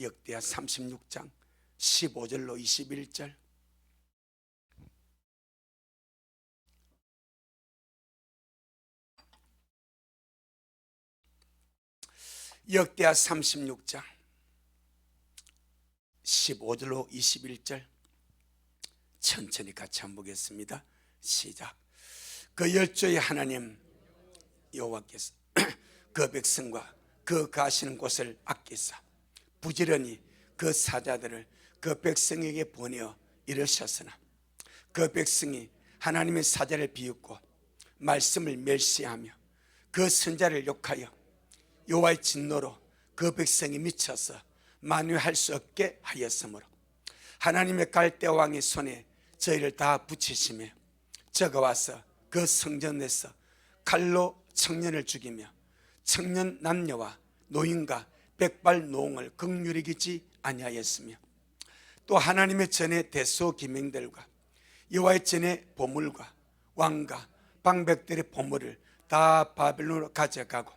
역대하 36장 15절로 21절. 역대하 36장 15절로 21절 천천히 같이 한번 보겠습니다. 시작. 그 열조의 하나님 여호와께서 그 백성과 그 가시는 곳을 아끼사 부지런히 그 사자들을 그 백성에게 보내어 이르셨으나 그 백성이 하나님의 사자를 비웃고 말씀을 멸시하며 그 선자를 욕하여 여호와의 진노로 그 백성이 미쳐서 만회할 수 없게 하였으므로 하나님의 갈대 왕의 손에 저희를 다 붙이시며 저가 와서 그 성전에서 칼로 청년을 죽이며 청년 남녀와 노인과 백발 노홍을 긍휼히 여기지 아니하였으며 또 하나님의 전에 대소 기명들과 여호와의 전에 보물과 왕과 방백들의 보물을 다 바벨론으로 가져가고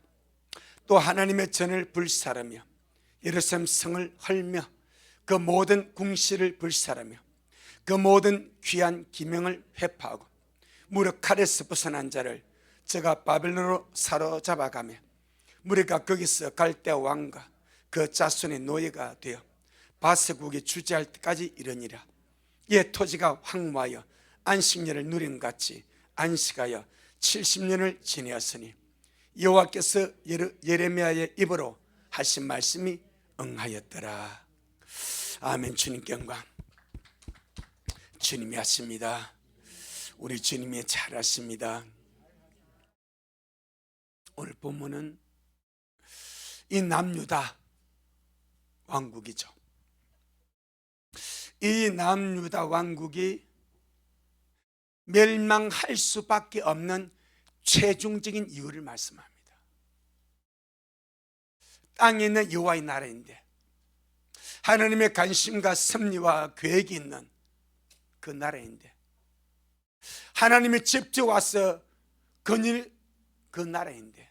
또 하나님의 전을 불살하며 예루살렘 성을 헐며 그 모든 궁시를 불살하며 그 모든 귀한 기명을 회파하고 무릇 칼에서 벗어난 자를 저가 바벨론으로 사로잡아가며 무리가 거기서 갈대 왕과 그 자손의 노예가 되어 바세국에 주재할 때까지 이르니라. 이에 토지가 황무하여 안식년을 누린 같이 안식하여 70년을 지내었으니 여호와께서 예레미야의 입으로 하신 말씀이 응하였더라. 아멘. 주님께 영광. 주님이 하십니다. 우리 주님이 잘하십니다. 오늘 본문은 이 남유다 왕국이죠. 이 남유다 왕국이 멸망할 수밖에 없는 최종적인 이유를 말씀합니다. 땅에 있는 여호와의 나라인데 하나님의 관심과 섭리와 계획이 있는 그 나라인데 하나님이 직접 와서 건일 그 나라인데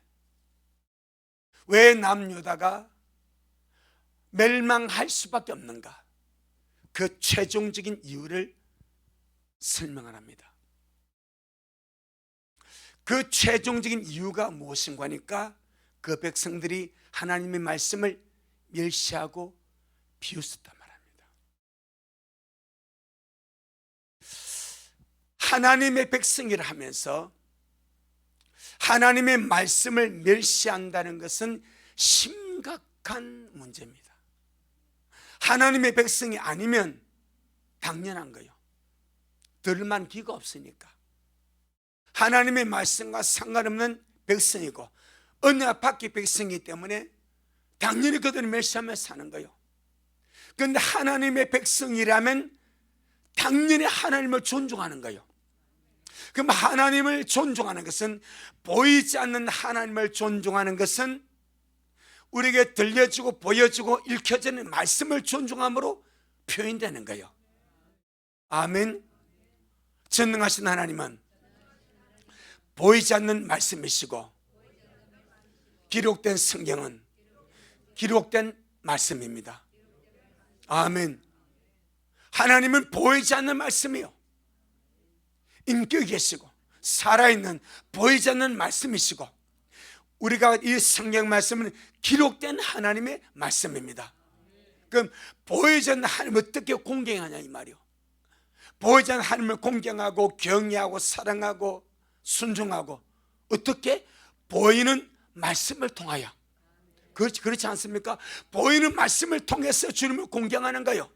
왜 남유다가 멸망할 수밖에 없는가? 그 최종적인 이유를 설명을 합니다. 그 최종적인 이유가 무엇인가 하니까 그 백성들이 하나님의 말씀을 멸시하고 비웃었단 말입니다. 하나님의 백성이라 하면서 하나님의 말씀을 멸시한다는 것은 심각한 문제입니다. 하나님의 백성이 아니면 당연한 거예요. 들만 귀가 없으니까. 하나님의 말씀과 상관없는 백성이고 언약 밖의 백성이기 때문에 당연히 그들을 멸시하며 사는 거예요. 그런데 하나님의 백성이라면 당연히 하나님을 존중하는 거예요. 그럼 하나님을 존중하는 것은, 보이지 않는 하나님을 존중하는 것은 우리에게 들려지고 보여지고 읽혀지는 말씀을 존중함으로 표현되는 거예요. 아멘. 전능하신 하나님은 보이지 않는 말씀이시고 기록된 성경은 기록된 말씀입니다. 아멘. 하나님은 보이지 않는 말씀이요, 인격이 계시고 살아있는 보이지 않는 말씀이시고 우리가 이 성경 말씀은 기록된 하나님의 말씀입니다. 그럼 보이지 않는 하나님을 어떻게 공경하냐 이 말이요. 보이지 않는 하나님을 공경하고 경외하고 사랑하고 순종하고 어떻게? 보이는 말씀을 통하여. 그렇지 않습니까? 보이는 말씀을 통해서 주님을 공경하는 거요,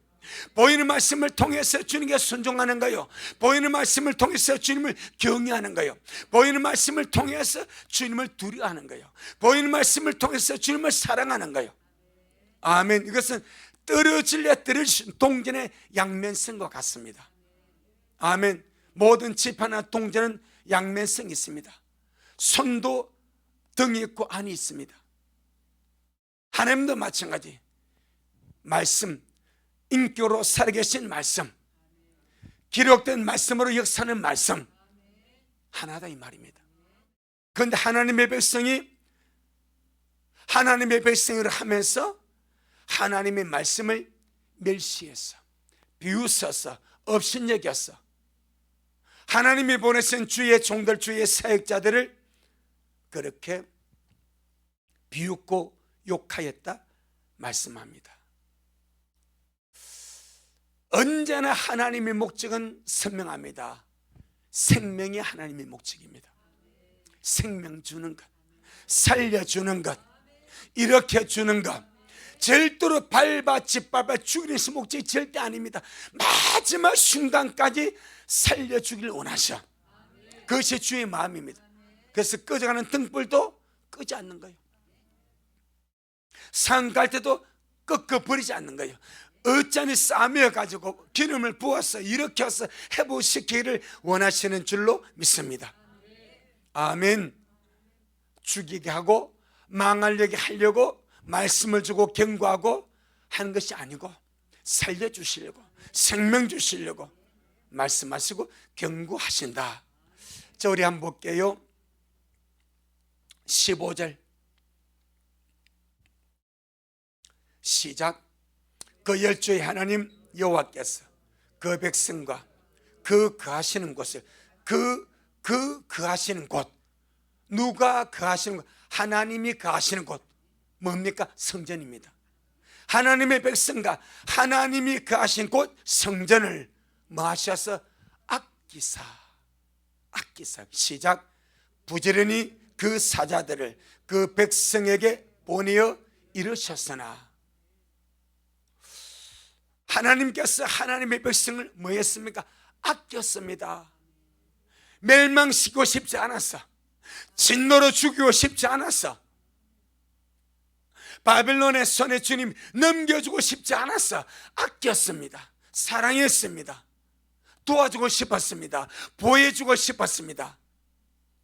보이는 말씀을 통해서 주님께 순종하는 거요, 보이는 말씀을 통해서 주님을 경외하는 거요, 보이는 말씀을 통해서 주님을 두려워하는 거요, 보이는 말씀을 통해서 주님을 사랑하는 거요. 아멘. 이것은 떨어질래 떨어질 동전의 양면성과 같습니다. 아멘. 모든 지파나 동전은 양면성이 있습니다. 손도 등이 있고 안이 있습니다. 하나님도 마찬가지. 말씀, 인격으로 살아계신 말씀, 기록된 말씀으로 역사하는 말씀 하나다 이 말입니다. 그런데 하나님의 백성이 하나님의 백성을 하면서 하나님의 말씀을 멸시했어, 비웃었어, 업신여겼어. 하나님이 보내신 주의 종들, 주의 사역자들을 그렇게 비웃고 욕하였다 말씀합니다. 언제나 하나님의 목적은 선명합니다. 생명이 하나님의 목적입니다. 생명 주는 것, 살려주는 것, 일으켜주는 것, 절대로 밟아 짓밟아 죽이는 것이 목적이 절대 아닙니다. 마지막 순간까지 살려주기를 원하셔. 그것이 주의 마음입니다. 그래서 꺼져가는 등불도 끄지 않는 거예요. 산 갈 때도 꺾어버리지 않는 거예요. 어쩌니 싸매어 가지고 기름을 부어서 일으켜서 회복시키기를 원하시는 줄로 믿습니다. 아멘. 죽이게 하고 망하려게 하려고 말씀을 주고 경고하고 하는 것이 아니고, 살려주시려고, 생명 주시려고 말씀하시고 경고하신다. 자, 우리 한번 볼게요. 15절 시작. 그 열조의 하나님 여호와께서 그 백성과 그 거하시는 곳을, 거하시는 곳, 누가 거하시는 곳? 하나님이 거하시는 곳 뭡니까? 성전입니다. 하나님의 백성과 하나님이 거하신 곳 성전을 뭐 하셔서 아끼사 시작. 부지런히 그 사자들을 그 백성에게 보내어 이르셨으나, 하나님께서 하나님의 백성을 뭐 했습니까? 아꼈습니다. 멸망시키고 싶지 않았어. 진노로 죽이고 싶지 않았어. 바벨론의 손에 주님 넘겨주고 싶지 않았어. 아꼈습니다. 사랑했습니다. 도와주고 싶었습니다. 보호해주고 싶었습니다.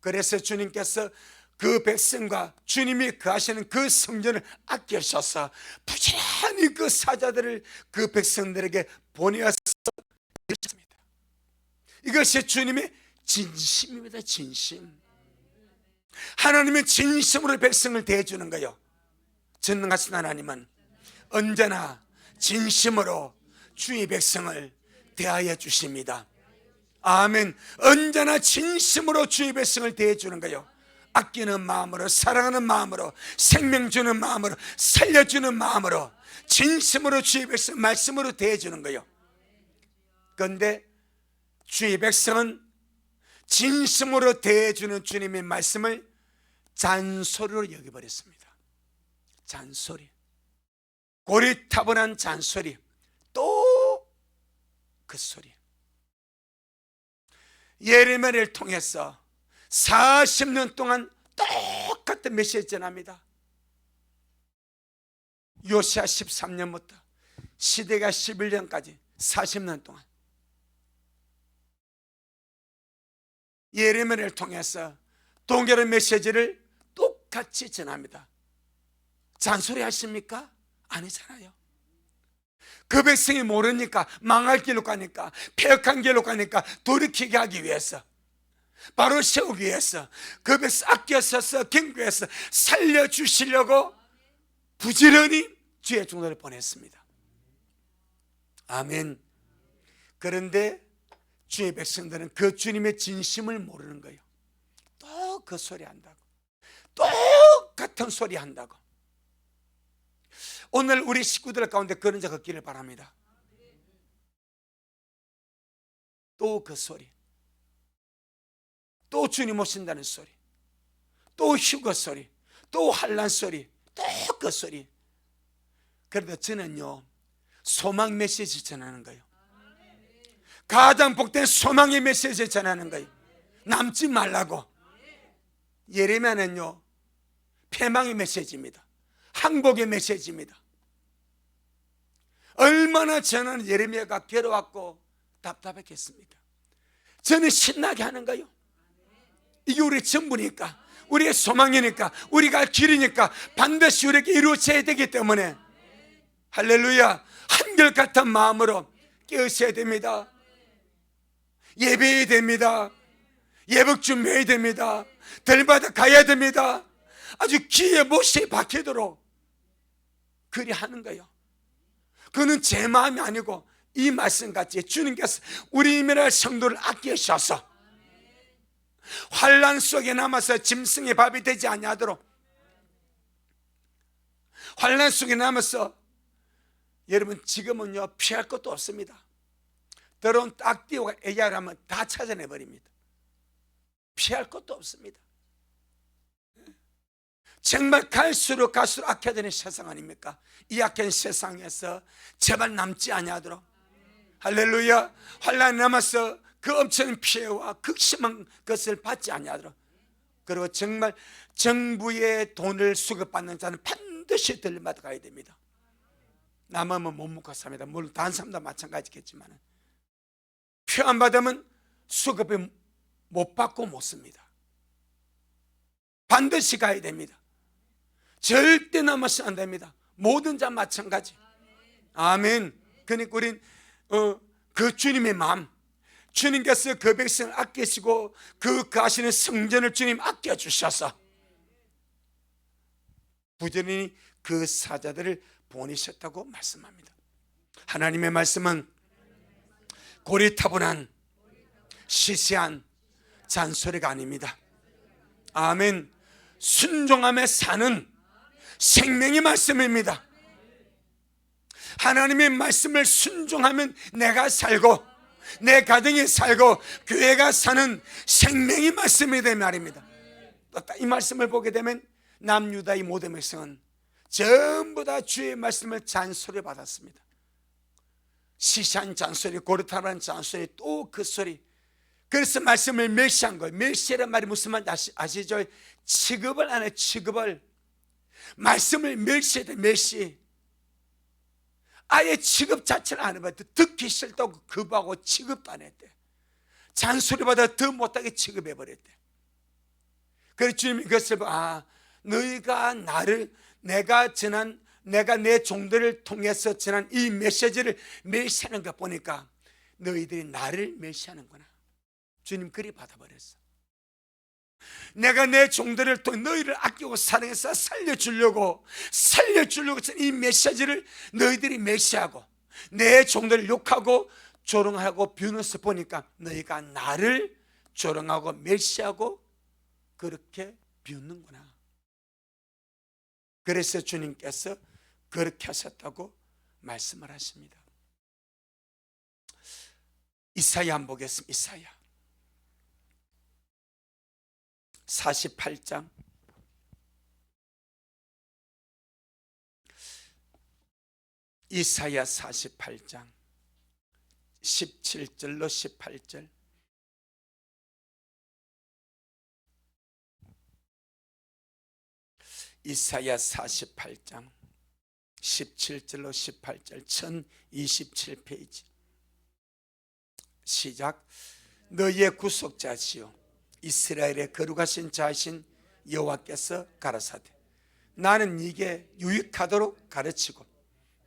그래서 주님께서 그 백성과 주님이 거하시는 그 성전을 아끼셔서 부지런히 그 사자들을 그 백성들에게 보내어서 이르셨습니다. 이것이 주님의 진심입니다. 진심. 하나님은 진심으로 백성을 대해주는 거예요. 전능하신 하나님은 언제나 진심으로 주의 백성을 대하여 주십니다. 아멘. 언제나 진심으로 주의 백성을 대해주는 거예요. 아끼는 마음으로, 사랑하는 마음으로, 생명 주는 마음으로, 살려주는 마음으로, 진심으로 주의 백성 말씀으로 대해주는 거예요. 그런데 주의 백성은 진심으로 대해주는 주님의 말씀을 잔소리로 여겨버렸습니다. 잔소리, 고리타분한 잔소리, 또 그 소리. 예레미야를 통해서 40년 동안 똑같은 메시지 전합니다. 요시야 13년부터 시대가 11년까지 40년 동안 예레미야를 통해서 동일한 메시지를 똑같이 전합니다. 잔소리 하십니까? 아니잖아요. 그 백성이 모르니까 망할 길로 가니까, 폐역한 길로 가니까 돌이키게 하기 위해서, 바로 세우기 위해서 그 백성 아껴서서 경고해서 살려주시려고 부지런히 주의 종들을 보냈습니다. 아멘. 그런데 주의 백성들은 그 주님의 진심을 모르는 거예요. 또 그 소리 한다고, 똑같은 소리 한다고. 오늘 우리 식구들 가운데 그런 자가 없기를 바랍니다. 또 그 소리, 또 주님 오신다는 소리, 또 휴거 소리, 또 환난 소리, 또 그 소리. 그래도 저는요, 소망 메시지 전하는 거예요. 가장 복된 소망의 메시지 전하는 거예요. 남지 말라고. 예레미야는요, 패망의 메시지입니다. 항복의 메시지입니다. 얼마나 저는 예레미야가 괴로웠고 답답했겠습니까? 저는 신나게 하는 거예요. 이게 우리의 전부니까, 우리의 소망이니까, 우리가 길이니까 반드시 우리에게 이루어져야 되기 때문에, 할렐루야, 한결같은 마음으로 깨우셔야 됩니다. 예배해야 됩니다. 예복 준비해야 됩니다. 들마다 가야 됩니다. 아주 귀에 못이 박히도록 그리 하는 거예요. 그는 제 마음이 아니고 이 말씀같이 주님께서 우리 이민의 성도를 아끼셔서 환난 속에 남아서 짐승의 밥이 되지 아니하도록, 환난 속에 남아서, 여러분 지금은요 피할 것도 없습니다. 더러운 딱띠와 애기야라면 다 찾아내버립니다. 피할 것도 없습니다. 정말 갈수록 악해지는 세상 아닙니까? 이 악한 세상에서 제발 남지 아니하도록, 할렐루야, 환난에 남아서 그 엄청난 피해와 극심한 것을 받지 아니하도록, 그리고 정말 정부의 돈을 수급받는 자는 반드시 들림받아 가야 됩니다. 남으면 못 먹고 삽니다. 물론 다른 사람도 마찬가지겠지만 표 안 받으면 수급을 못 받고 못 씁니다. 반드시 가야 됩니다. 절대 남아서 안 됩니다. 모든 자 마찬가지. 아멘. 그러니까 우린 그 주님의 마음, 주님께서 그 백성을 아끼시고 그 가시는 성전을 주님 아껴주셔서 부지런히 그 사자들을 보내셨다고 말씀합니다. 하나님의 말씀은 고리타분한 시시한 잔소리가 아닙니다. 아멘. 순종함에 사는 생명의 말씀입니다. 하나님의 말씀을 순종하면 내가 살고 내 가정이 살고 교회가 사는 생명의 말씀이다 말입니다. 이 말씀을 보게 되면 남유다의 모든 백성은 전부 다 주의 말씀을 잔소리 받았습니다. 시시한 잔소리, 고르타라는 잔소리, 또 그 소리. 그래서 말씀을 멸시한 거예요. 멸시란 말이 무슨 말인지 아시죠? 취급을 안 해요. 취급을. 말씀을 멸시해야 돼. 멸시. 아예 취급 자체를 안 해봐요. 듣기 싫다고 급하고 취급도 안 했대. 잔소리 받아 더 못하게 취급해버렸대. 그래서 주님이 그것을 너희가 내가 내 종들을 통해서 전한 이 메시지를 멸시하는 거 보니까 너희들이 나를 멸시하는구나. 주님 그리 받아버렸어. 내가 내 종들을 통해 너희를 아끼고 사랑해서 살려주려고 이 메시지를 너희들이 멸시하고 내 종들을 욕하고 조롱하고 비웃어서 보니까 너희가 나를 조롱하고 멸시하고 그렇게 비웃는구나. 그래서 주님께서 그렇게 하셨다고 말씀을 하십니다. 이사야 한번 보겠습니다. 이사야 48장 17절로 18절. 이사야 48장 17절로 18절 1027페이지. 시작. 너희의 구속자시요 이스라엘의 거룩하신 자신 여호와께서 가라사대 나는 네게 유익하도록 가르치고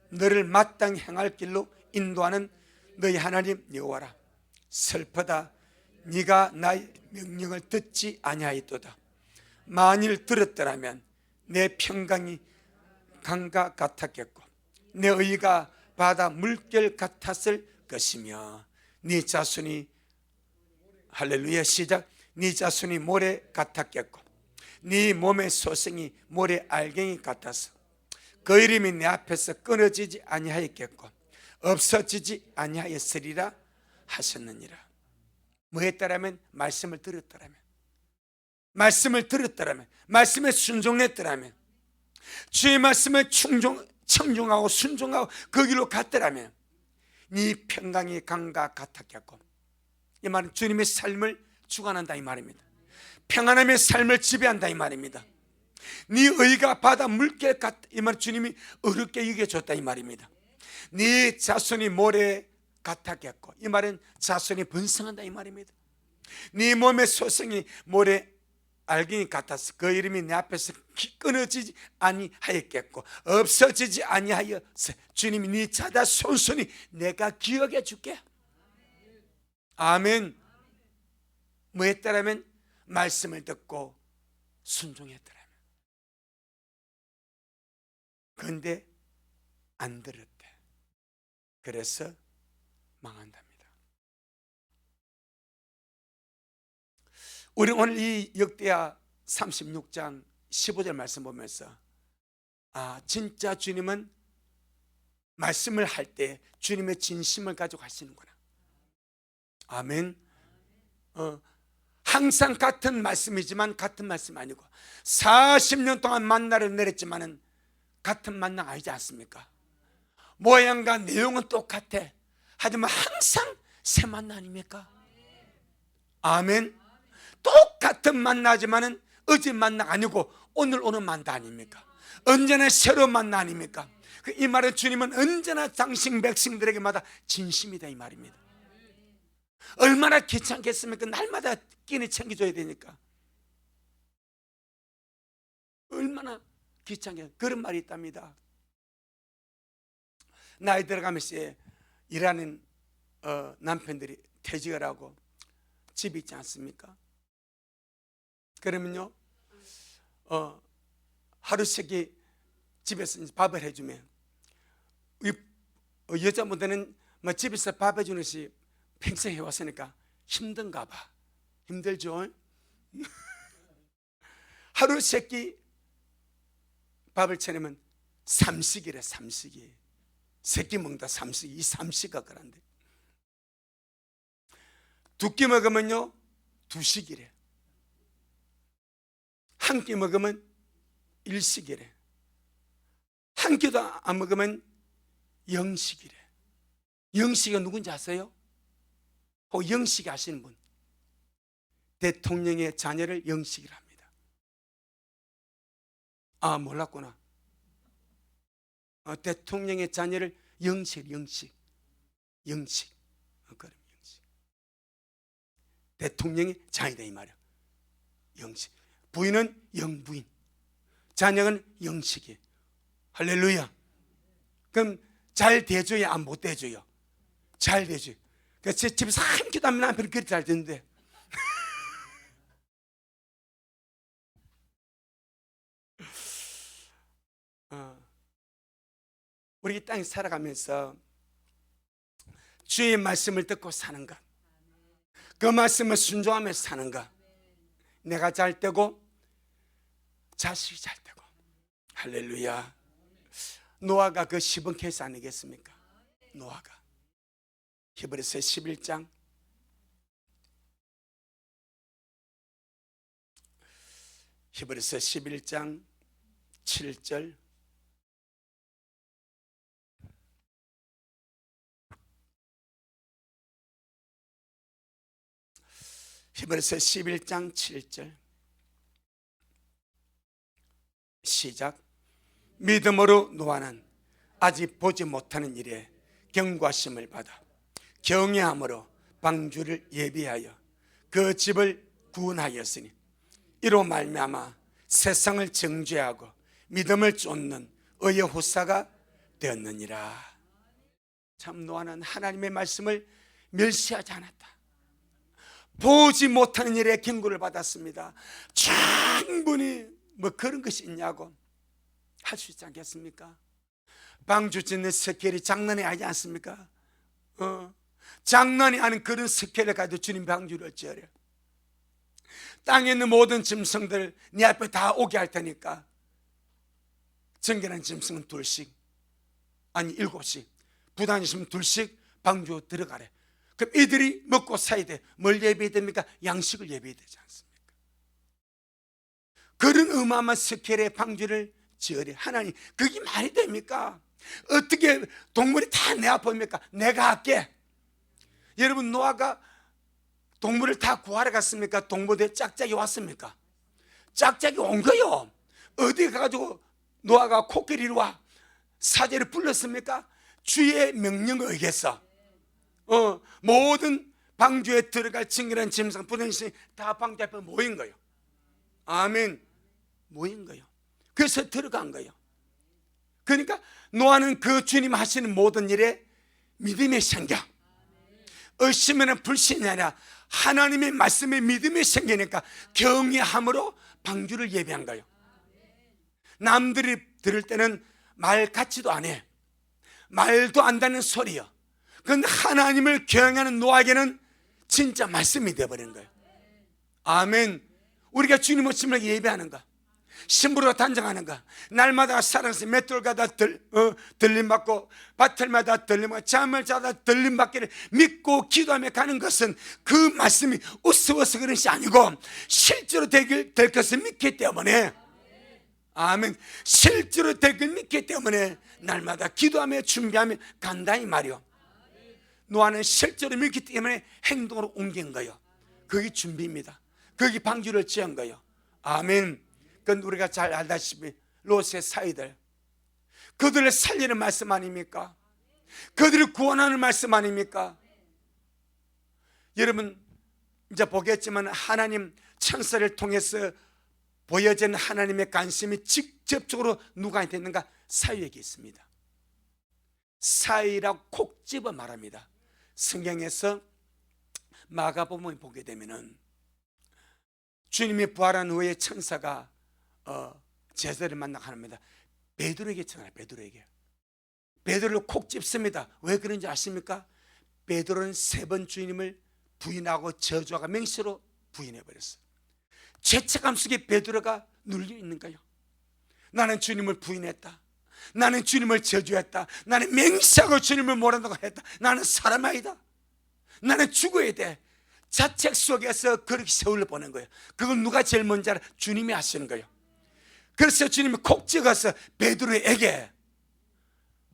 너를 마땅히 행할 길로 인도하는 너희 하나님 여호와라. 슬프다 네가 나의 명령을 듣지 아니하였도다. 만일 들었더라면 내 평강이 강과 같았겠고 내 의가 바다 물결 같았을 것이며 네 자손이, 할렐루야, 시작. 네 자손이 모래 같았겠고 네 몸의 소생이 모래 알갱이 같아서 그 이름이 내 앞에서 끊어지지 아니하였겠고 없어지지 아니하였으리라 하셨느니라. 뭐 했더라면? 말씀을 들었더라면, 말씀에 순종했더라면, 주의 말씀에 청중하고 순종하고 그 길로 갔더라면 네 평강이 강과 같았겠고, 이 말은 주님의 삶을 주관한다 이 말입니다. 평안함의 삶을 지배한다 이 말입니다. 네 의가 바다 물결 같다 이 말, 주님이 어렵게 이겨줬다 이 말입니다. 네 자손이 모래 같았겠고, 이 말은 자손이 번성한다 이 말입니다. 네 몸의 소생이 모래 알갱이 같아서 그 이름이 내 앞에서 끊어지지 아니하였겠고 없어지지 아니하여서 주님이 네 자다 손손이 내가 기억해 줄게. 아멘. 뭐 했더라면? 말씀을 듣고 순종했더라면. 그런데 안 들었대. 그래서 망한답니다. 우리 오늘 이 역대하 36장 15절 말씀 보면서 진짜 주님은 말씀을 할 때 주님의 진심을 가지고 하시는구나. 아멘. 항상 같은 말씀이지만 같은 말씀 아니고 40년 동안 만나를 내렸지만은 같은 만나 아니지 않습니까? 모양과 내용은 똑같아. 하지만 항상 새 만나 아닙니까? 아멘. 똑같은 만나지만은 어제 만나 아니고 오늘 오는 만나 아닙니까? 언제나 새로운 만나 아닙니까? 이 말은 주님은 언제나 당신 백성들에게마다 진심이다 이 말입니다. 얼마나 귀찮겠습니까? 날마다 끼니 챙겨줘야 되니까. 얼마나 귀찮게. 그런 말이 있답니다. 나이 들어가면서 일하는 남편들이 퇴직을 하고 집이 있지 않습니까? 그러면요 하루 세끼 집에서 밥을 해주면 여자분들은 집에서 밥 해주는 것이 평생 해왔으니까 힘든가 봐. 힘들죠? 하루 세끼 밥을 차리면 삼식이래. 삼식이 세끼 먹다 삼식이. 이 삼식가 그런데 두 끼 먹으면요 두식이래. 한 끼 먹으면 일식이래. 한 끼도 안 먹으면 영식이래. 영식이 누군지 아세요? 영식 아시는 분? 대통령의 자녀를 영식이라 합니다. 몰랐구나. 대통령의 자녀를 영식. 그럼 영식. 대통령의 자녀다 이 말이야. 영식. 부인은 영부인, 자녀는 영식이. 할렐루야. 그럼 잘 대줘야 안 못 대줘요? 잘 대줘요. 그러니까 제 집에서 한 끼도 안 먹는 남편이 그렇게 잘 되는데 우리 이 땅에 살아가면서 주의 말씀을 듣고 사는 것, 그 말씀을 순종하며 사는 것, 내가 잘 되고 자식이 잘 되고. 할렐루야. 노아가 그 10원 케이스 아니겠습니까? 노아가 히브리서 11장 7절 히브리서 11장 7절 시작. 믿음으로 노아는 아직 보지 못하는 일에 경고하심을 받아 경외함으로 방주를 예비하여 그 집을 구원하였으니 이로 말미암아 세상을 정죄하고 믿음을 쫓는 의의 후사가 되었느니라. 참 노아는 하나님의 말씀을 멸시하지 않았다. 보지 못하는 일에 경고를 받았습니다. 충분히 뭐 그런 것이 있냐고 할 수 있지 않겠습니까? 방주 짓는 스케일이 장난이 아니지 않습니까? 장난이 아닌 그런 스케일을 가지고 주님 방주를 지으려. 땅에 있는 모든 짐승들 네 앞에 다 오게 할 테니까 정결한 짐승은 2씩 아니 7씩, 부단이 있으면 2씩 방주 들어가래. 그럼 이들이 먹고 사야 돼. 뭘 예비해야 됩니까? 양식을 예비해야 되지 않습니까? 그런 어마어마한 스케일의 방주를 지으래. 하나님, 그게 말이 됩니까? 어떻게 동물이 다 내 앞에 옵니까? 내가 할게. 여러분, 노아가 동물을 다 구하러 갔습니까? 동물들의 짝짝이 왔습니까? 짝짝이 온 거요. 어디 가가지고 노아가 코끼리를 와 사제를 불렀습니까? 주의 명령에 의해서 모든 방주에 들어갈 정결한 짐승 부등신 다 방주 앞에 모인 거예요. 아멘. 모인 거예요. 그래서 들어간 거예요. 그러니까 노아는 그 주님 하시는 모든 일에 믿음이 생겨. 의심에는 불신이 아니라 하나님의 말씀에 믿음이 생기니까 경외함으로 방주를 예비한 거예요. 남들이 들을 때는 말 같지도 않아. 말도 안 되는 소리요. 그런데 하나님을 경외하는 노아에게는 진짜 말씀이 되어버린 거예요. 아멘. 우리가 주님을 침례 예배하는가, 신부로 단정하는가, 날마다 살아서 맷돌마다 들림받고 밭을마다 들림받고 잠을 자다 들림받기를 믿고 기도하며 가는 것은 그 말씀이 우스워서 그런 것이 아니고 실제로 될 것을 믿기 때문에, 아멘, 실제로 될 걸 믿기 때문에 날마다 기도하며 준비하며 간다 이 말이요. 노아는 실제로 믿기 때문에 행동으로 옮긴 거예요. 그게 준비입니다. 그게 방주를 지은 거예요. 아멘. 그건 우리가 잘 알다시피 롯의 사이들, 그들을 살리는 말씀 아닙니까? 그들을 구원하는 말씀 아닙니까? 여러분 이제 보겠지만 하나님 천사를 통해서 보여진 하나님의 관심이 직접적으로 누구한테 있는가? 사위에게 있습니다. 사위라고 콕 집어 말합니다. 성경에서 마가복음을 보게 되면은 주님이 부활한 후에 천사가 제자를 만나 합니다. 베드로에게 전화해요. 베드로를 콕 집습니다. 왜 그런지 아십니까? 베드로는 3번 주님을 부인하고 저주하고 맹세로 부인해버렸어요. 죄책감 속에 베드로가 눌려 있는 거예요. 나는 주님을 부인했다, 나는 주님을 저주했다, 나는 맹세하고 주님을 모른다고 했다, 나는 사람 아니다, 나는 죽어야 돼. 자책 속에서 그렇게 세월을 보낸 거예요. 그걸 누가 제일 먼저 알아? 주님이 하시는 거예요. 그래서 주님이 콕 찍어서 베드로에게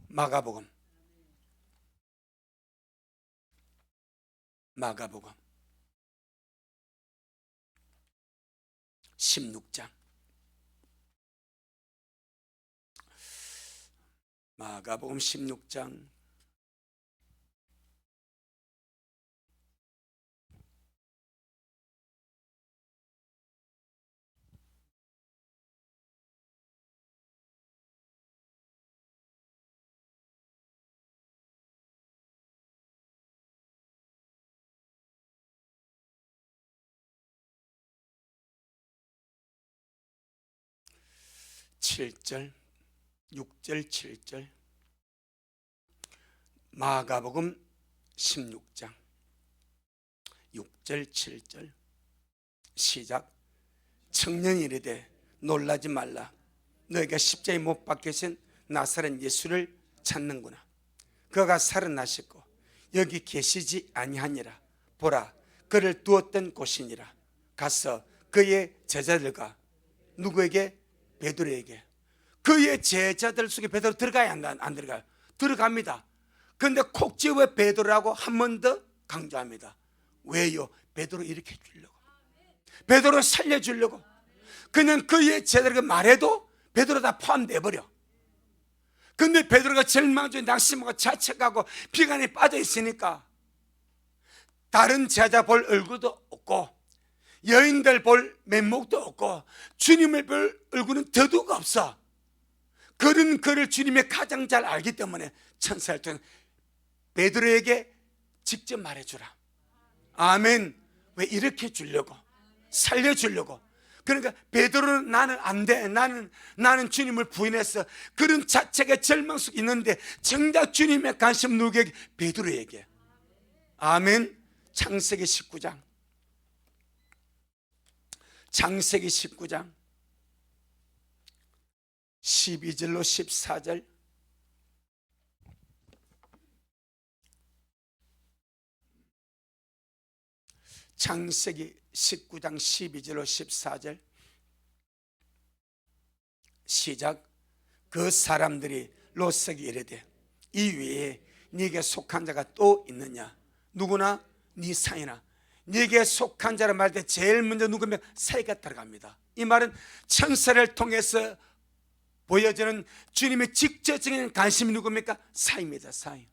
마가복음 16장 마가복음 16장 7절 6절 7절 마가복음 16장 6절 7절 시작. 청년이 이르되 놀라지 말라, 너희가 십자가에 못 박히신 나사렛 예수를 찾는구나. 그가 살아나셨고 여기 계시지 아니하니라. 보라, 그를 두었던 곳이니라. 가서 그의 제자들과 누구에게? 베드로에게. 그의 제자들 속에 베드로 들어가야 안 들어가요? 들어갑니다. 그런데 콕 집어 베드로라고 한 번 더 강조합니다. 왜요? 베드로 이렇게 주려고, 베드로 살려주려고. 그냥 그의 제자들에게 말해도 베드로 다 포함돼 버려. 근데 베드로가 절망 중에 낙심하고 자책하고 비관에 빠져 있으니까 다른 제자 볼 얼굴도 없고 여인들 볼 면목도 없고 주님을 볼 얼굴은 더더욱 없어. 그런 그를 주님이 가장 잘 알기 때문에 천사를 통해 베드로에게 직접 말해주라. 아멘. 왜? 이렇게 주려고, 살려주려고. 그러니까 베드로는 나는 안 돼, 나는 주님을 부인했어, 그런 자책의 절망 속에 있는데 정작 주님의 관심 누구에게? 베드로에게. 아멘. 창세기 19장 12절로 14절. 창세기 19장 12절로 14절 시작. 그 사람들이 롯에게 이르되 이 위에 네게 속한 자가 또 있느냐? 누구나? 네 사이나. 네게 속한 자를 말할 때 제일 먼저 누구면? 사이가 들어갑니다. 이 말은 천사를 통해서 보여지는 주님의 직접적인 관심이 누굽니까? 사이입니다. 사이.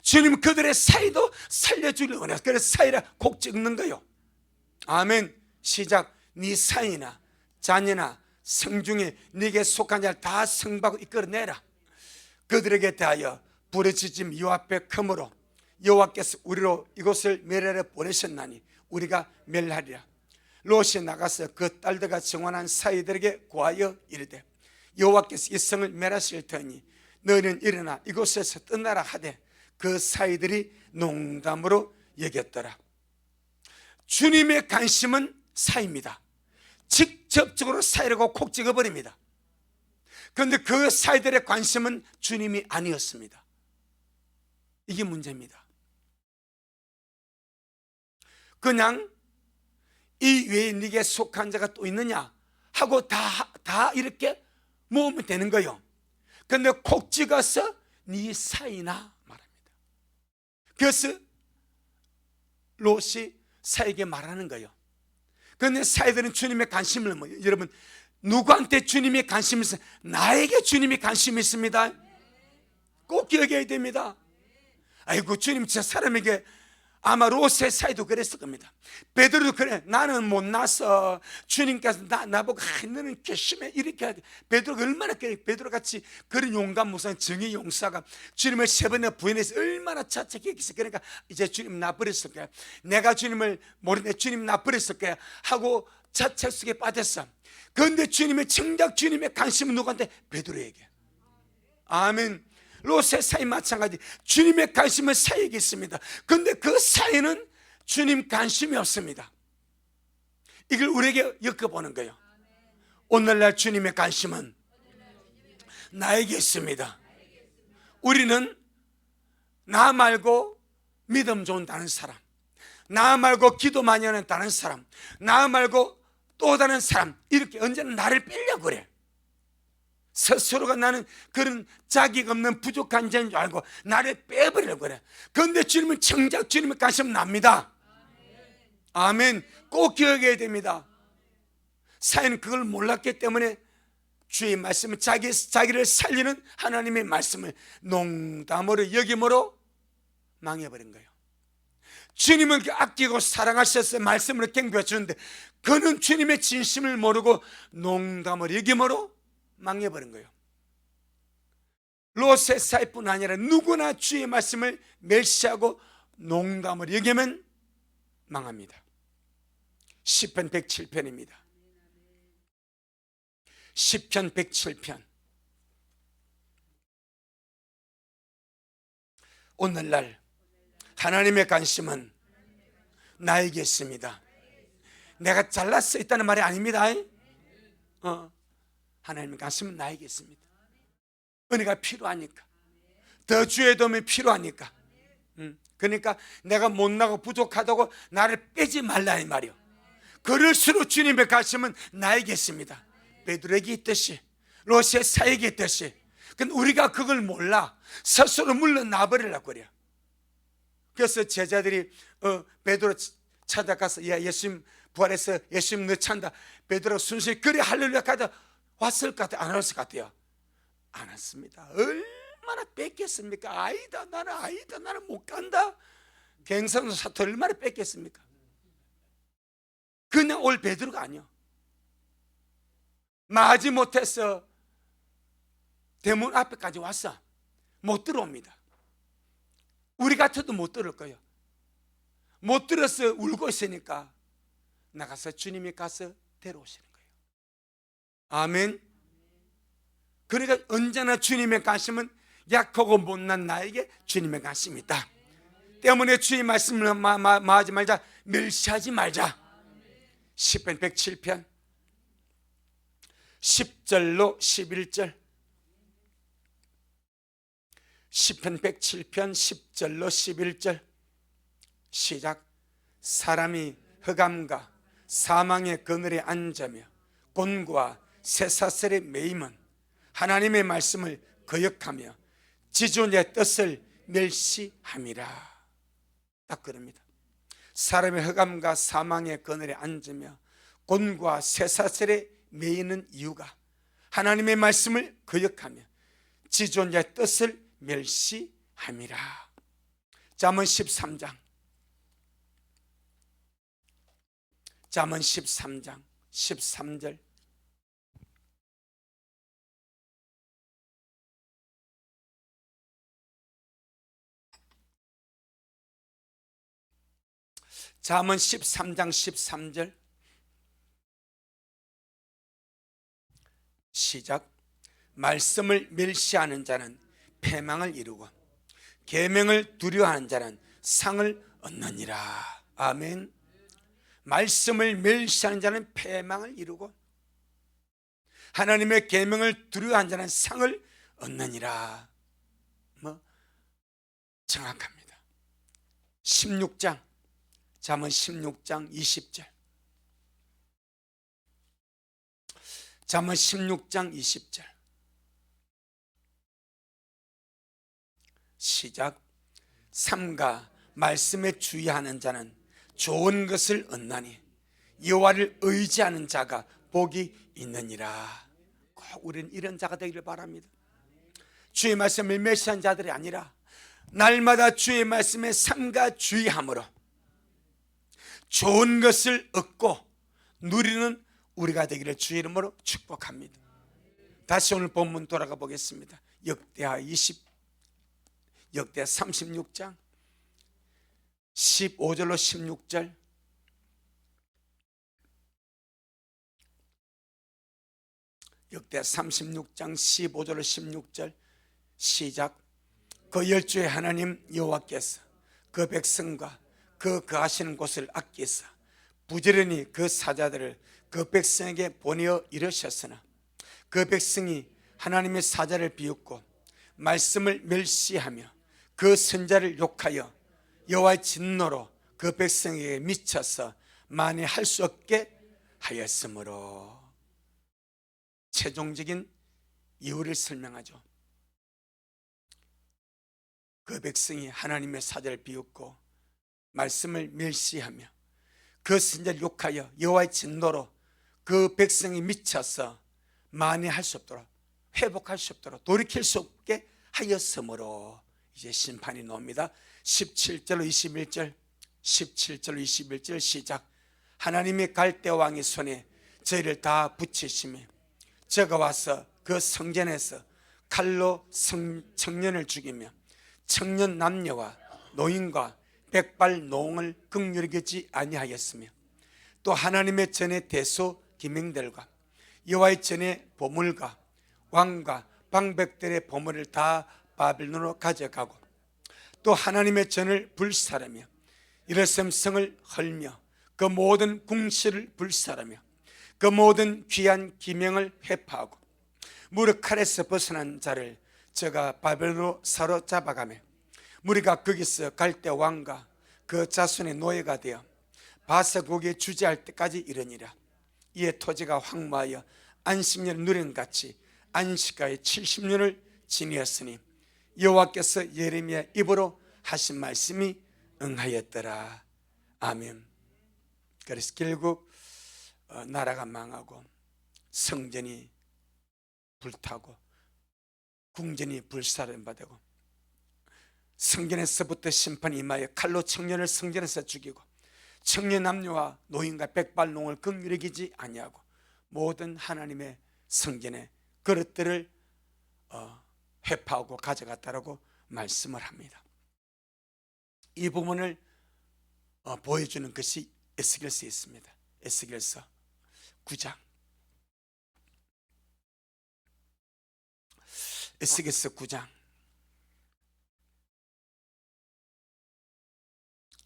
주님은 그들의 사이도 살려주려고 해요. 그래서 사이라 콕 찍는 거예요. 아멘. 시작. 네 사이나 자녀나 성중에 네게 속한 자를 다 성받고 이끌어내라. 그들에게 대하여 부르짖음 이 앞에 크므로 여호와께서 우리로 이곳을 멸하려 보내셨나니 우리가 멸하리라. 롯이 나가서 그 딸들과 정원한 사이들에게 고하여 이르되 여호와께서 이 성을 멸하실 터니 너희는 일어나 이곳에서 떠나라 하되 그 사이들이 농담으로 여겼더라. 주님의 관심은 사이입니다. 직접적으로 사이라고 콕 찍어버립니다. 그런데 그 사이들의 관심은 주님이 아니었습니다. 이게 문제입니다. 그냥 이 외에 네게 속한 자가 또 있느냐 하고 다 이렇게 모으면 되는 거예요. 그런데 콕 찍어서 네 사이나 말합니다. 그래서 롯이 사에게 말하는 거예요. 그런데 사이들은 주님의 관심을 여러분, 누구한테 주님의 관심이 있어요? 나에게 주님이 관심이 있습니다. 꼭 기억해야 됩니다. 아이고, 주님 저 사람에게, 아마 롯의 사이도 그랬을 겁니다. 베드로도 그래. 나는 못나서 주님께서 나보고 너는 괘씸해 이렇게 하게. 베드로가 얼마나 베드로같이 그런 용감 무서운 정의 용사가 주님을 3번이나 부인해서 얼마나 자책했겠어요. 그러니까 이제 주님 나 버렸을 거야, 내가 주님을 모르네, 주님 나 버렸을 거야 하고 자책 속에 빠졌어. 그런데 주님의 정작 주님의 관심은 누구한테? 베드로에게. 아멘. 롯의 사이 마찬가지. 주님의 관심은 사이에게 있습니다. 그런데 그 사이는 주님 관심이 없습니다. 이걸 우리에게 엮어보는 거예요. 오늘날 주님의 관심은 나에게 있습니다. 우리는 나 말고 믿음 좋은 다른 사람, 나 말고 기도 많이 하는 다른 사람, 나 말고 또 다른 사람, 이렇게 언제나 나를 빼려고 그래. 스스로가 나는 그런 자격 없는 부족한 자인 줄 알고 나를 빼버리려고 그래. 그런데 주님은 정작 주님의 관심은 납니다. 아멘. 꼭 기억해야 됩니다. 사인은 그걸 몰랐기 때문에 주의 말씀을 자기를 살리는 하나님의 말씀을 농담으로 여김으로 망해버린 거예요. 주님을 아끼고 사랑하셔서 말씀을 경배해 주는데 그는 주님의 진심을 모르고 농담으로 여김으로 망해버린 거예요. 롯의 사이뿐 아니라 누구나 주의 말씀을 멸시하고 농담을 여기면 망합니다. 시편 107편입니다. 시편 107편. 오늘날 하나님의 관심은 나에게 있습니다. 내가 잘났어 있다는 말이 아닙니다. 하나님의 관심은 나에게 있습니다. 은혜가 필요하니까, 더 주의 도움이 필요하니까. 그러니까 내가 못나고 부족하다고 나를 빼지 말라 이 말이요. 그럴수록 주님의 관심은 나에게 있습니다. 베드로에게 있듯이, 롯의 사에게 있듯이. 근데 우리가 그걸 몰라 스스로 물러나버리려고 그래요. 그래서 제자들이 베드로 찾아가서, 야, 예수님 부활해서 예수님 너 찬다. 베드로가 순수히 그래 할렐루야 가다 왔을 것 같아요? 안 왔을 것 같아요? 안 왔습니다. 얼마나 뺏겠습니까? 아니다, 나는 못 간다. 갱성도 사토 얼마나 뺏겠습니까? 그냥 올 베드로가 아니요. 마지 못해서 대문 앞에까지 왔어. 못 들어옵니다. 우리 같아도 못 들을 거예요. 못 들어서 울고 있으니까 나가서 주님이 가서 데려오시는 거예요. 아멘. 그러니까 언제나 주님의 관심은 약하고 못난 나에게 주님의 관심이 있다. 때문에 주의 말씀을 마하지 말자, 멸시하지 말자. 시편 107편 10절로 11절. 시편 107편 10절로 11절. 시작. 사람이 흑암과 사망의 그늘에 앉으며 곤고와 쇠사슬에 매임은 하나님의 말씀을 거역하며 지존의 뜻을 멸시함이라. 딱 그럽니다. 사람의 흑암과 사망의 그늘에 앉으며 곤고와 쇠사슬에 매이는 이유가 하나님의 말씀을 거역하며 지존의 뜻을 멸시함이라. 잠언 13장. 잠언 13장 13절. 잠언 13장 13절. 시작. 말씀을 멸시하는 자는 패망을 이루고 계명을 두려워하는 자는 상을 얻느니라. 아멘. 말씀을 멸시하는 자는 패망을 이루고 하나님의 계명을 두려워하는 자는 상을 얻느니라. 정확합니다. 16장, 잠언 16장 20절. 잠언 16장 20절. 시작. 삼가 말씀에 주의하는 자는 좋은 것을 얻나니 여호와를 의지하는 자가 복이 있느니라. 꼭 우리는 이런 자가 되기를 바랍니다. 주의 말씀을 멸시한 자들이 아니라 날마다 주의 말씀에 삼가 주의함으로 좋은 것을 얻고 누리는 우리가 되기를 주의 이름으로 축복합니다. 다시 오늘 본문 돌아가 보겠습니다. 역대하 36장 15절로 16절. 역대하 36장 15절로 16절. 시작. 그 열주의 하나님 여호와께서 그 백성과 그 거하시는 곳을 아끼사 부지런히 그 사자들을 그 백성에게 보내어 이르셨으나 그 백성이 하나님의 사자를 비웃고 말씀을 멸시하며 그 선자를 욕하여 여호와의 진노로 그 백성에게 미쳐서 만에 할 수 없게 하였으므로. 최종적인 이유를 설명하죠. 그 백성이 하나님의 사자를 비웃고 말씀을 멸시하며 그 선자를 욕하여 여호와의 진노로 그 백성이 미쳐서 만회할 수 없도록, 회복할 수 없도록, 돌이킬 수 없게 하였으므로 이제 심판이 나옵니다. 17절로 21절. 17절로 21절 시작. 하나님의 갈대 왕의 손에 저희를 다 붙이시며 저가 와서 그 성전에서 칼로 청년을 죽이며 청년 남녀와 노인과 백발 노홍을 긍휼히 여기지 아니하였으며 또 하나님의 전에 대소 기명들과 여호와의 전에 보물과 왕과 방백들의 보물을 다 바벨론으로 가져가고 또 하나님의 전을 불살하며 예루살렘 성을 헐며 그 모든 궁실을 불살하며 그 모든 귀한 기명을 회파하고 무릇 칼에서 벗어난 자를 저가 바벨론으로 사로잡아가며 무리가 거기서 갈대 왕과 그 자손의 노예가 되어 바사국에 주재할 때까지 이르니라. 이에 토지가 황무하여 안식년을 누린 같이 안식가에 70년을 지내었으니 여호와께서 예레미야 입으로 하신 말씀이 응하였더라. 아멘. 그래서 결국 나라가 망하고 성전이 불타고 궁전이 불사름받고 성전에서부터 심판이 임하여 칼로 청년을 성전에서 죽이고 청년 남녀와 노인과 백발농을 긍휼히 여기지 아니하고 모든 하나님의 성전의 그릇들을 회파하고 가져갔다라고 말씀을 합니다. 이 부분을 보여주는 것이 에스겔서에 있습니다. 에스겔서 9장. 에스겔서 9장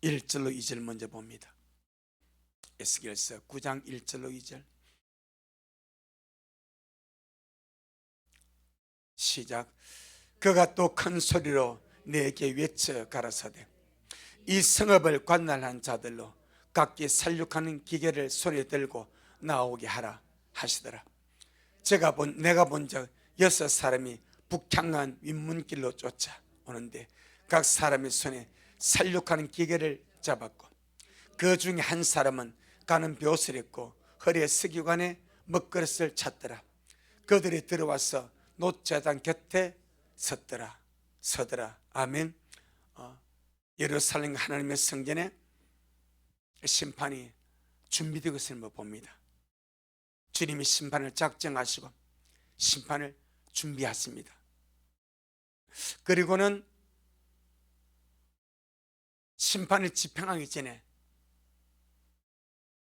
1절로 2절 먼저 봅니다. 에스겔서 9장 1절로 2절. 시작. 그가 또 큰 소리로 내게 외쳐 가라사대 이 성읍을 관할한 자들로 각기 살육하는 기계를 손에 들고 나오게 하라 하시더라. 내가 본 적 6사람이 북향한 윗문길로 쫓아오는데 각 사람의 손에 살육하는 기계를 잡았고 그 중에 한 사람은 가는 벼슬 했고 허리에 석유관에 먹그릇을 찼더라. 그들이 들어와서 놋제단 곁에 서더라. 아멘. 예루살렘 하나님의 성전에 심판이 준비되고 있음을 봅니다. 주님이 심판을 작정하시고 심판을 준비하십니다. 그리고는 심판을 집행하기 전에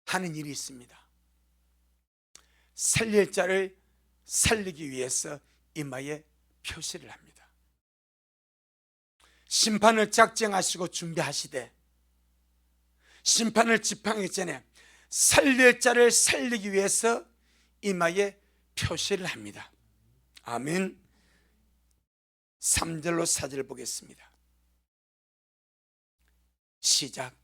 하는 일이 있습니다. 살릴 자를 살리기 위해서 이마에 표시를 합니다. 심판을 작정하시고 준비하시되 심판을 집행하기 전에 살릴 자를 살리기 위해서 이마에 표시를 합니다. 아멘. 3절로 4절 보겠습니다. 시작.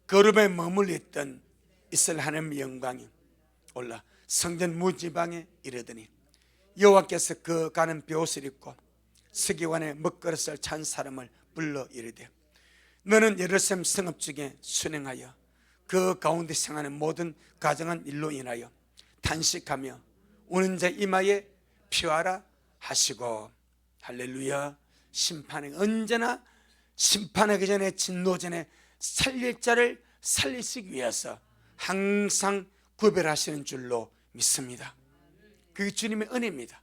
거룩에 머물러 있던 이스라엘 하나님의 영광이 올라 성전 무지방에 이르더니 여호와께서 그 가는 베옷을 입고 서기관의 먹그릇을 찬 사람을 불러 이르되 너는 예루살렘 성읍 중에 순행하여 그 가운데 생하는 모든 가정한 일로 인하여 탄식하며 우는 자 이마에 피하라 하시고. 할렐루야. 심판에 언제나 심판하기 전에 진노 전에 살릴 자를 살리시기 위해서 항상 구별하시는 줄로 믿습니다. 그게 주님의 은혜입니다.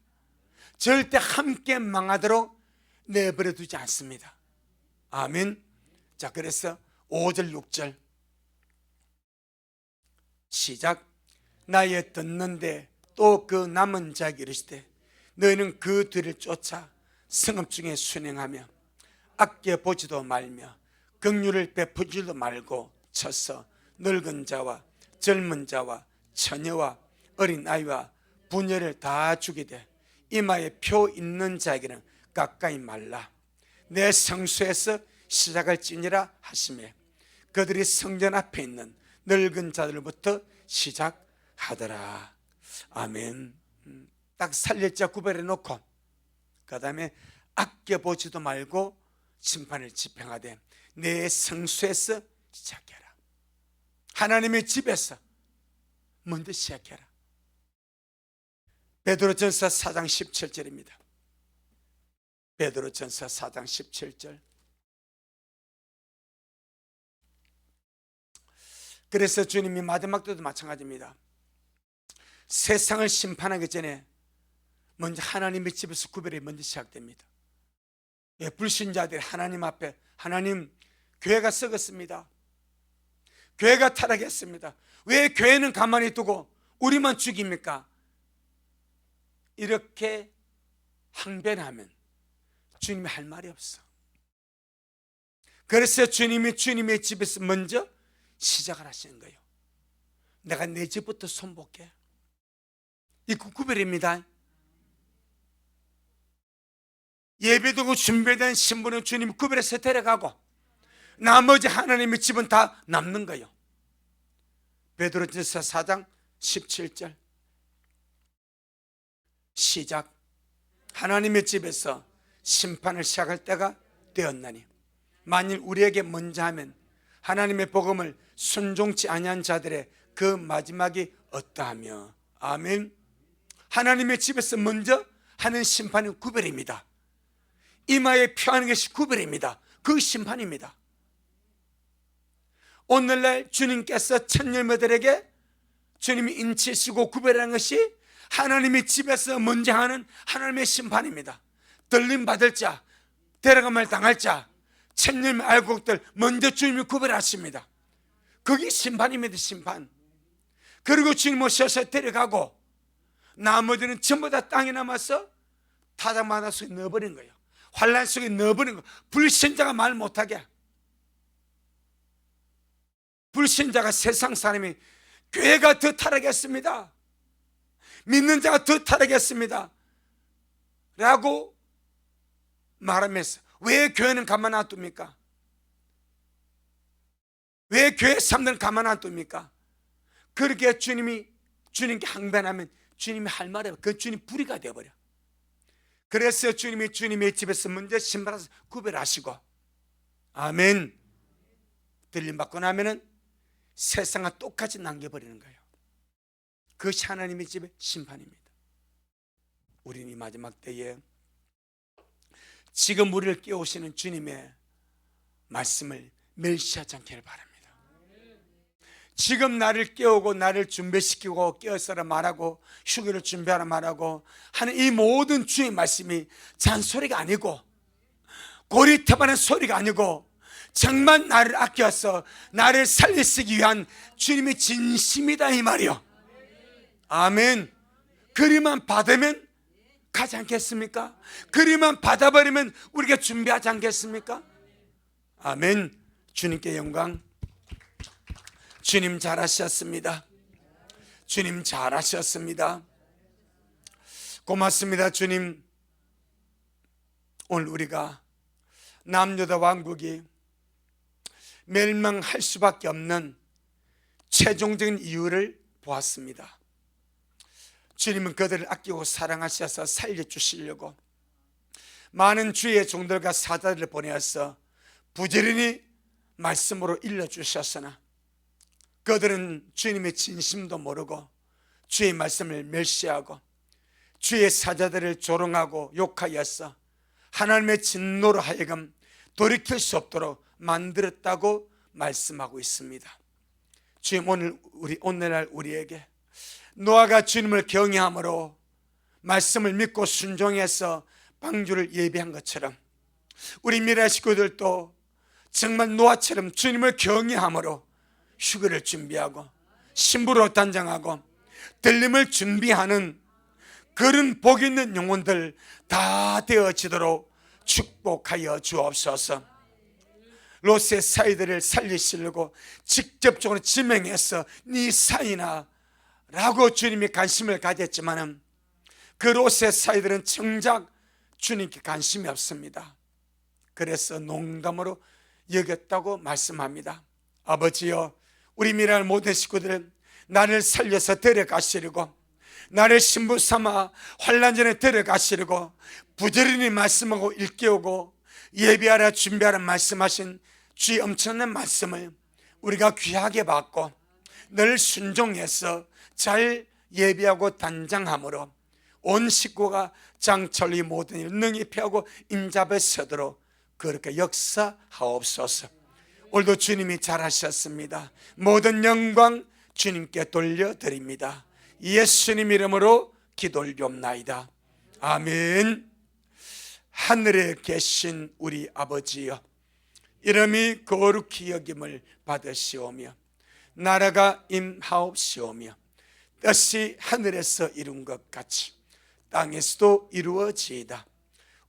절대 함께 망하도록 내버려 두지 않습니다. 아멘. 자, 그래서 5절 6절 시작. 나의 듣는데 또 그 남은 자에게 이르시되 너희는 그 뒤를 쫓아 성읍 중에 순행하며 아껴보지도 말며 긍휼을 베푸지도 말고 쳐서 늙은 자와 젊은 자와 처녀와 어린아이와 부녀를 다 죽이되 이마에 표 있는 자에게는 가까이 말라. 내 성소에서 시작할지니라 하시매 그들이 성전 앞에 있는 늙은 자들부터 시작하더라. 아멘. 딱 살릴 자 구별해 놓고 그 다음에 아껴보지도 말고 심판을 집행하되 내 성소에서 시작해라. 하나님의 집에서 먼저 시작해라. 베드로전서 4장 17절입니다. 베드로전서 4장 17절. 그래서 주님이 마지막 때도 마찬가지입니다. 세상을 심판하기 전에 먼저 하나님의 집에서 구별이 먼저 시작됩니다. 예, 불신자들이 하나님 앞에 하나님 교회가 썩었습니다. 교회가 타락했습니다. 왜 교회는 가만히 두고 우리만 죽입니까? 이렇게 항변하면 주님이 할 말이 없어. 그래서 주님이 주님의 집에서 먼저 시작을 하시는 거예요. 내가 내 집부터 손볼게. 이 구별입니다. 예배드리고 준비된 신부는 주님 구별해서 데려가고 나머지 하나님의 집은 다 남는 거예요. 베드로전서 4장 17절 시작. 하나님의 집에서 심판을 시작할 때가 되었나니 만일 우리에게 먼저 하면 하나님의 복음을 순종치 아니한 자들의 그 마지막이 어떠하며. 아멘. 하나님의 집에서 먼저 하는 심판은 구별입니다. 이마에 표하는 것이 구별입니다. 그 심판입니다. 오늘날 주님께서 천열매들에게 주님이 인치시고 구별하는 것이 하나님의 집에서 먼저 하는 하나님의 심판입니다. 들림 받을 자, 데려감을 당할 자, 천열매 알곡들 먼저 주님이 구별하십니다. 그게 심판입니다. 심판. 그리고 주님 오셔서 데려가고 나머지는 전부 다 땅에 남아서 타작마다 속에 넣어버린 거예요. 환란 속에 넣어버린 거예요. 불신자가 말 못하게. 불신자가 세상 사람이 교회가 더 타락했습니다. 믿는 자가 더 타락했습니다. 라고 말하면서 왜 교회는 가만 안 둡니까? 왜 교회 사람들은 가만 안 둡니까? 그렇게 주님께 항변하면 주님이 할 말이 없어요. 그 주님 불의가 되어버려. 그래서 주님이 주님의 집에서 먼저 심판해서 구별하시고 아멘 들림 받고 나면은 세상과 똑같이 남겨버리는 거예요. 그것이 하나님의 집의 심판입니다. 우리는 이 마지막 때에 지금 우리를 깨우시는 주님의 말씀을 멸시하지 않기를 바랍니다. 지금 나를 깨우고 나를 준비시키고 깨어서라 말하고 휴게를 준비하라 말하고 하는 이 모든 주의 말씀이 잔소리가 아니고 고리타반한 소리가 아니고 정말 나를 아껴서 나를 살리시기 위한 주님의 진심이다 이 말이요. 아멘. 그리만 받으면 가지 않겠습니까? 그리만 받아버리면 우리가 준비하지 않겠습니까? 아멘. 주님께 영광. 주님 잘하셨습니다. 주님 잘하셨습니다. 고맙습니다. 주님, 오늘 우리가 남유다 왕국이 멸망할 수밖에 없는 최종적인 이유를 보았습니다. 주님은 그들을 아끼고 사랑하셔서 살려주시려고 많은 주의 종들과 사자들을 보내어서 부지런히 말씀으로 일러주셨으나 그들은 주님의 진심도 모르고 주의 말씀을 멸시하고 주의 사자들을 조롱하고 욕하여서 하나님의 진노로 하여금 돌이킬 수 없도록 만들었다고 말씀하고 있습니다. 주님, 오늘날 우리에게 노아가 주님을 경외함으로 말씀을 믿고 순종해서 방주를 예비한 것처럼 우리 미래 식구들도 정말 노아처럼 주님을 경외함으로 휴거를 준비하고 신부로 단장하고 들림을 준비하는 그런 복 있는 영혼들 다 되어지도록 축복하여 주옵소서. 롯의 사이들을 살리시려고 직접적으로 지명해서 네 사이나 라고 주님이 관심을 가졌지만은 그 롯의 사이들은 정작 주님께 관심이 없습니다. 그래서 농담으로 여겼다고 말씀합니다. 아버지여, 우리 미래의 모든 식구들은 나를 살려서 데려가시려고 나를 신부 삼아 환난전에 데려가시려고 부지런히 말씀하고 일깨우고 예비하라 준비하라 말씀하신 주의 엄청난 말씀을 우리가 귀하게 받고 늘 순종해서 잘 예비하고 단장함으로 온 식구가 장철리 모든 일 능히 피하고 인잡에 서도록 그렇게 역사하옵소서. 오늘도 주님이 잘하셨습니다. 모든 영광 주님께 돌려드립니다. 예수님 이름으로 기도드리옵나이다. 아멘. 하늘에 계신 우리 아버지여, 이름이 거룩히 여김을 받으시오며 나라가 임하옵시오며 뜻이 하늘에서 이룬 것 같이 땅에서도 이루어지이다.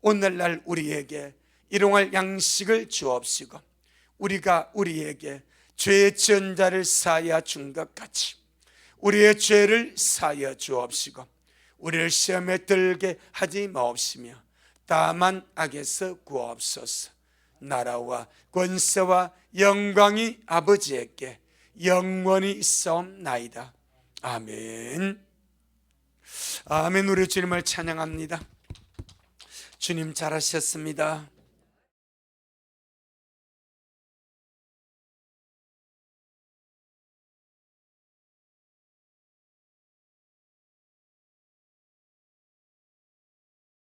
오늘날 우리에게 일용할 양식을 주옵시고 우리가 우리에게 죄의 전자를 사하여 준 것 같이 우리의 죄를 사하여 주옵시고 우리를 시험에 들게 하지 마옵시며 다만 악에서 구하옵소서. 나라와 권세와 영광이 아버지에게 영원히 있사옵나이다. 아멘. 아멘. 우리 주님을 찬양합니다. 주님 잘하셨습니다.